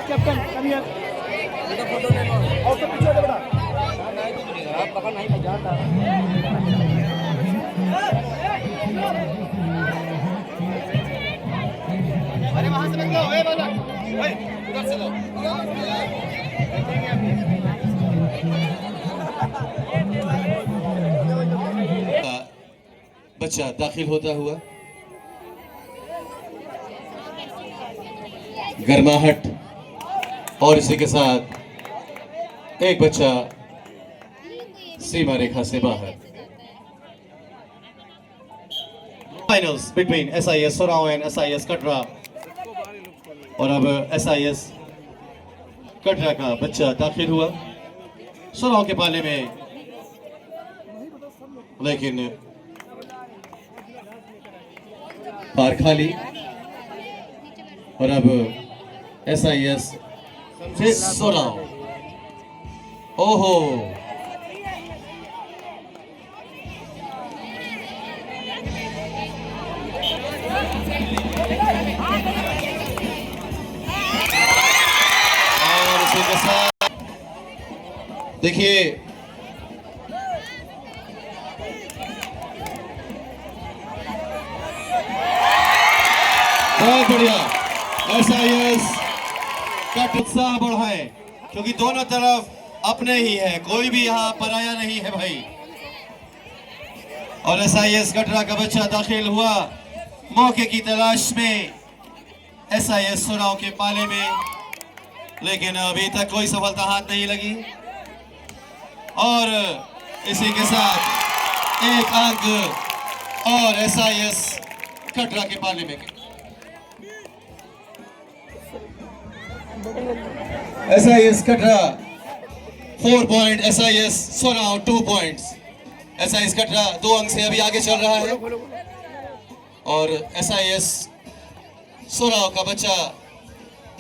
Captain कभी photo ले लो और तो पीछे बेटा आप पकड़ नहीं मैं जाता अरे वहां से मत लो ए बालक ओए उधर से लो बच्चा दाखिल होता हुआ गर्माहट और इसी के साथ एक बच्चा सीमा रेखा से बाहर। फाइनल्स बिटवीन SIS सोराव एंड SIS कटरा और अब SIS कटरा का बच्चा दाखिल हुआ सोराव के पाले में, लेकिन पार खाली और अब SIS से सोराव। ओहो और इसी के साथ देखिए बहुत बढ़िया SIS का उत्साह बढ़ाए क्योंकि दोनों तरफ अपने ही है, कोई भी यहाँ पराया नहीं है भाई। और SIS कटरा का बच्चा दाखिल हुआ मौके की तलाश में SIS सोराव के पाले में, लेकिन अभी तक कोई सफलता हाथ नहीं लगी। और इसी के साथ एक अंक और SIS कटरा के पाले में। SIS कटरा 4 पॉइंट, SIS सोराव 2 पॉइंट्स। SIS कटरा 2 अंक से अभी आगे चल रहा है और SIS सोराव का बच्चा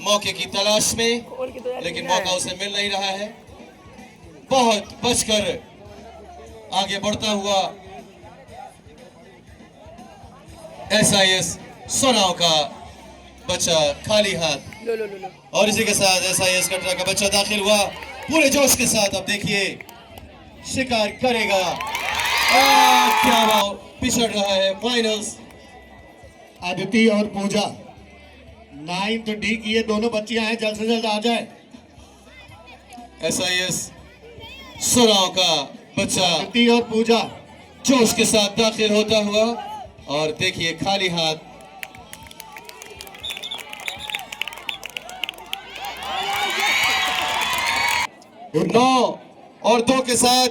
मौके की तलाश में, लेकिन मौका उसे मिल नहीं रहा है। बहुत बचकर आगे बढ़ता हुआ SIS सोराव का बच्चा खाली हाथ। और इसी के साथ SIS कटरा का बच्चा दाखिल हुआ पूरे जोश के साथ। अब देखिए शिकार करेगा, क्या भाव पिछड़ रहा है। फाइनल्स आदिति और पूजा 9th D की ये दोनों बच्चियां हैं, जल्द से जल्द आ जाए। SIS सोराव का बच्चा आदिति और पूजा जोश के साथ दाखिल होता हुआ और देखिए खाली हाथ। नौ और 2 के साथ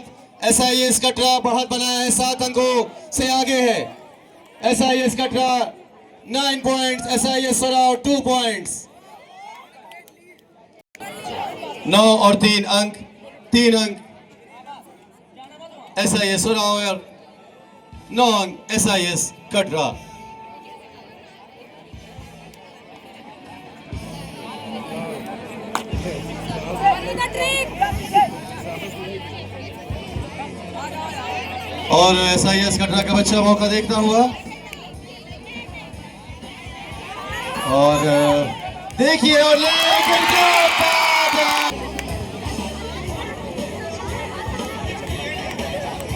SIS कटरा बढ़त बनाया है, 7 अंकों से आगे है। SIS कटरा 9 पॉइंट्स, SIS सोराव 2 पॉइंट्स। 9 और 3 अंक, 3 अंक SIS सोराव और 9 अंक SIS कटरा। और SIS कटरा का बच्चा मौका देखता हुआ और देखिए और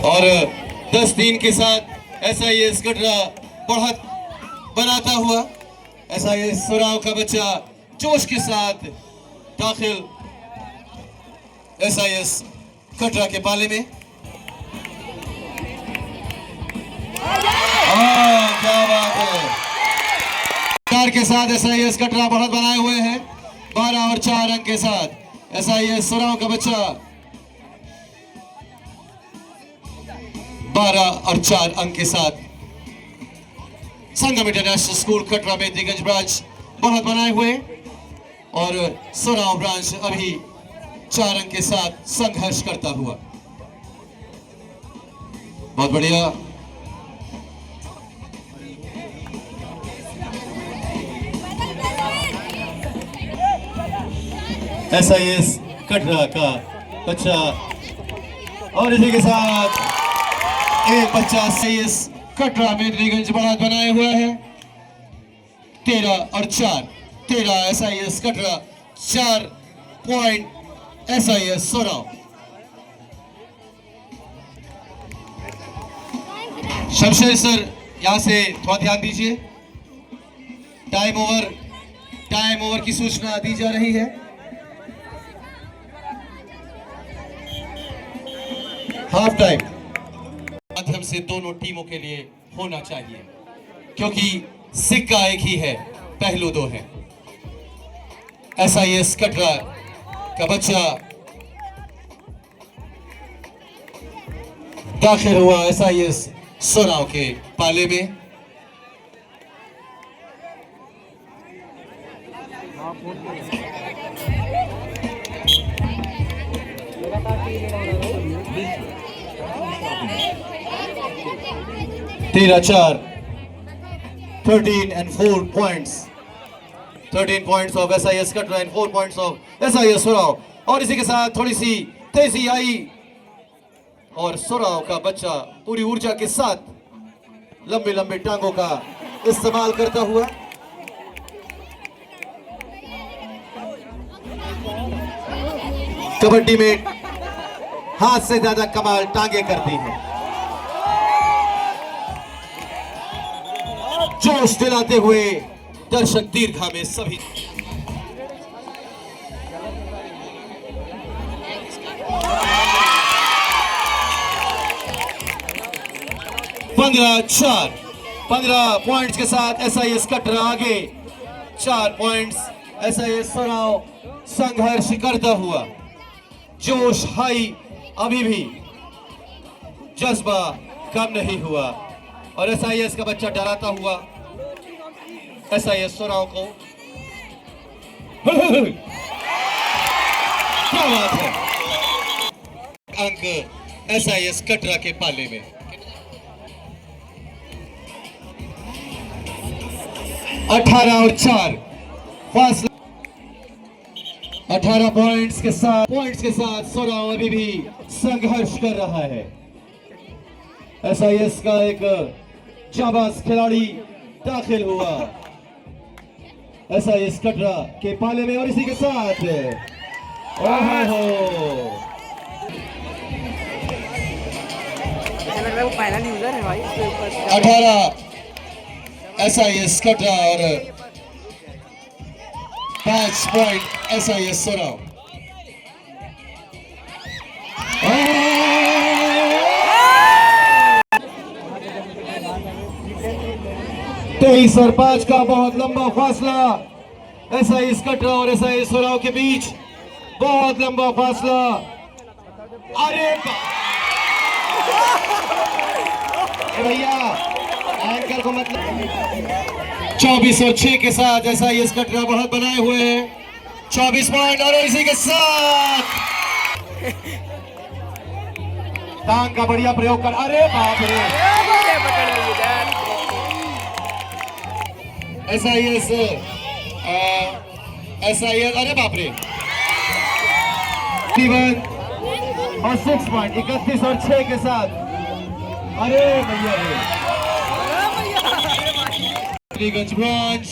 और 10-3 के साथ SIS कटरा बढ़त बनाता हुआ SIS सोराव का बच्चा जोश के साथ दाखिल SIS कटरा के पाले में। क्या बात है, चार के साथ SIS कटरा बढ़त बनाए हुए हैं 12 और 4 अंक के साथ। SIS सोराव का बच्चा 12 और 4 अंक के साथ Sangam international school Katra Mehndiganj branch बढ़त बनाए हुए और सोराव ब्रांच अभी 4 अंक के साथ संघर्ष करता हुआ। बहुत बढ़िया। SIS कटरा का बच्चा और इसी के साथ एक बच्चा SIS कटरा मेहंदीगंज बढ़त बनाए हुआ है 13 और 4, 13 SIS कटरा, 4 पॉइंट SIS सोराव। शमशेर सर यहां से थोड़ा ध्यान दीजिए। टाइम ओवर की सूचना दी जा रही है। हाफ टाइम माध्यम से दोनों टीमों के लिए होना चाहिए, क्योंकि सिक्का एक ही है, पहलू दो है। SIS कटरा का बच्चा दाखिल हुआ SIS सोराव के पाले में। तेरह 4, 13 and 4 points, 13 points of SIS Katra and 4 points of SIS सोराव। और इसी के साथ थोड़ी सी तेजी आई और सोराव का बच्चा पूरी ऊर्जा के साथ लंबे लंबे टांगों का इस्तेमाल करता हुआ कबड्डी में हाथ से ज्यादा कमाल टांगे करती है। जोश दिलाते हुए दर्शक दीर्घा में सभी 15-4, 15 पॉइंट्स के साथ SIS कटरा आगे, 4 पॉइंट्स SIS सोराव संघर्ष करता हुआ। जोश हाई अभी भी, जज्बा कम नहीं हुआ और SIS का बच्चा डराता हुआ SIS सोराव को। क्या बात है, अंक SIS कटरा के पाले में। 18 और 4 फासला, 18 पॉइंट्स के साथ सोराव अभी भी संघर्ष कर रहा है। SIS का एक जाबाज खिलाड़ी दाखिल हुआ SIS कटरा के पाले में और इसी के साथ ओहो 18 SIS कटरा और 5 पॉइंट SIS सोराव। तेईस और 5 का बहुत लंबा फासला SIS कटरा और SIS सोराव के बीच, बहुत लंबा फासला। अरे भैया एंकर को मतलब 24 और 6 के साथ SIS कटरा बहुत बनाए हुए हैं, 24 पॉइंट और इसी के साथ टांग का बढ़िया प्रयोग कर। अरे बाप रे, SIS अरे बाप रे, 31 और 6 पॉइंट 31 और 6 के साथ। अरे भैया, ब्रांच